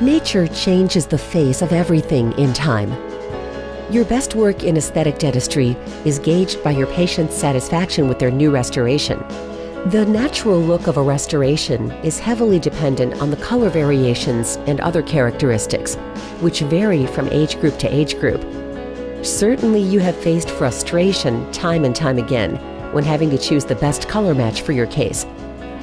Nature changes the face of everything in time. Your best work in aesthetic dentistry is gauged by your patient's satisfaction with their new restoration. The natural look of a restoration is heavily dependent on the color variations and other characteristics, which vary from age group to age group. Certainly you have faced frustration time and time again when having to choose the best color match for your case.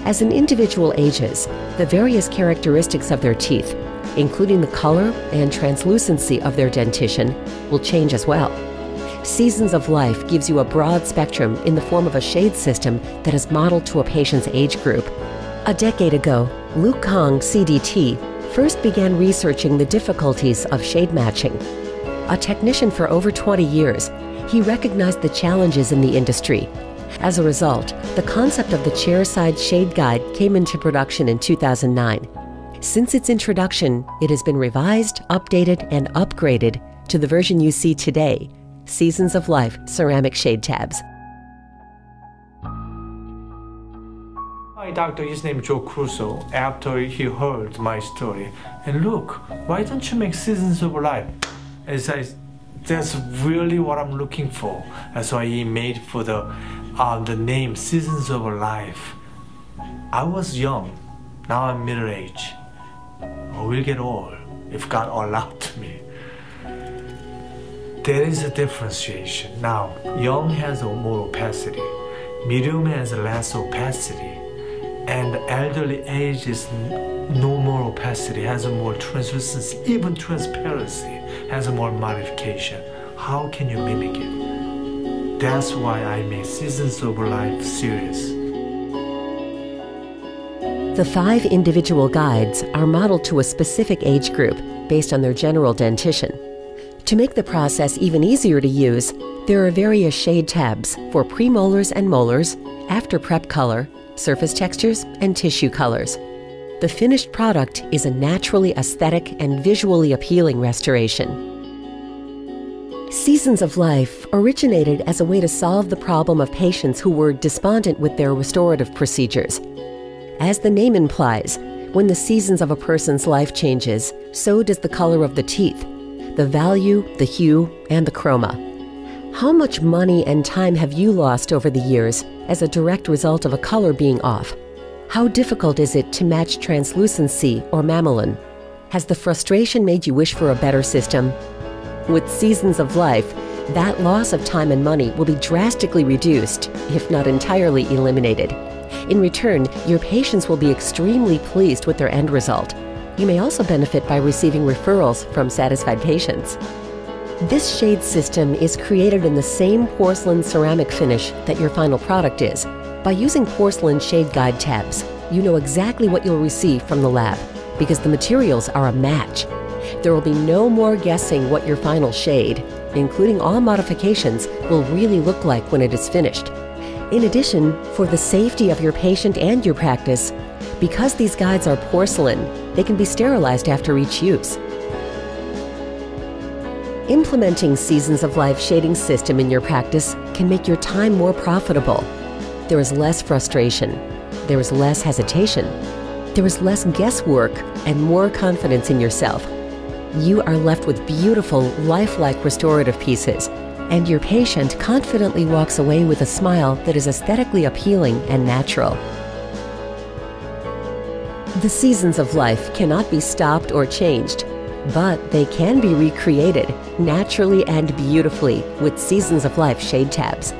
As an individual ages, the various characteristics of their teeth, including the color and translucency of their dentition, will change as well. Seasons of Life gives you a broad spectrum in the form of a shade system that is modeled to a patient's age group. A decade ago, Luke Kong, CDT, first began researching the difficulties of shade matching. A technician for over 20 years, he recognized the challenges in the industry. As a result, the concept of the Chairside Shade Guide came into production in 2009. Since its introduction, it has been revised, updated, and upgraded to the version you see today, Seasons of Life Ceramic Shade Tabs. My doctor is named Joe Crusoe after he heard my story. And look, why don't you make Seasons of Life? And that's really what I'm looking for. That's why he made for the name Seasons of Life. I was young, now I'm middle-aged. I will get old if God allowed me. There is a differentiation. Now, young has more opacity, medium has less opacity, and elderly age is no more opacity, has more translucency, even transparency, has more modification. How can you mimic it? That's why I made Seasons of Life series. The 5 individual guides are modeled to a specific age group based on their general dentition. To make the process even easier to use, there are various shade tabs for premolars and molars, after prep color, surface textures, and tissue colors. The finished product is a naturally aesthetic and visually appealing restoration. Seasons of Life originated as a way to solve the problem of patients who were despondent with their restorative procedures. As the name implies, when the seasons of a person's life changes, so does the color of the teeth, the value, the hue, and the chroma. How much money and time have you lost over the years as a direct result of a color being off? How difficult is it to match translucency or mamelon? Has the frustration made you wish for a better system? With Seasons of Life, that loss of time and money will be drastically reduced, if not entirely eliminated. In return, your patients will be extremely pleased with their end result. You may also benefit by receiving referrals from satisfied patients. This shade system is created in the same porcelain ceramic finish that your final product is. By using porcelain shade guide tabs, you know exactly what you'll receive from the lab because the materials are a match. There will be no more guessing what your final shade, including all modifications, will really look like when it is finished. In addition, for the safety of your patient and your practice, because these guides are porcelain, they can be sterilized after each use. Implementing Seasons of Life shading system in your practice can make your time more profitable. There is less frustration. There is less hesitation. There is less guesswork and more confidence in yourself. You are left with beautiful, lifelike restorative pieces, and your patient confidently walks away with a smile that is aesthetically appealing and natural. The Seasons of Life cannot be stopped or changed, but they can be recreated naturally and beautifully with Seasons of Life shade tabs.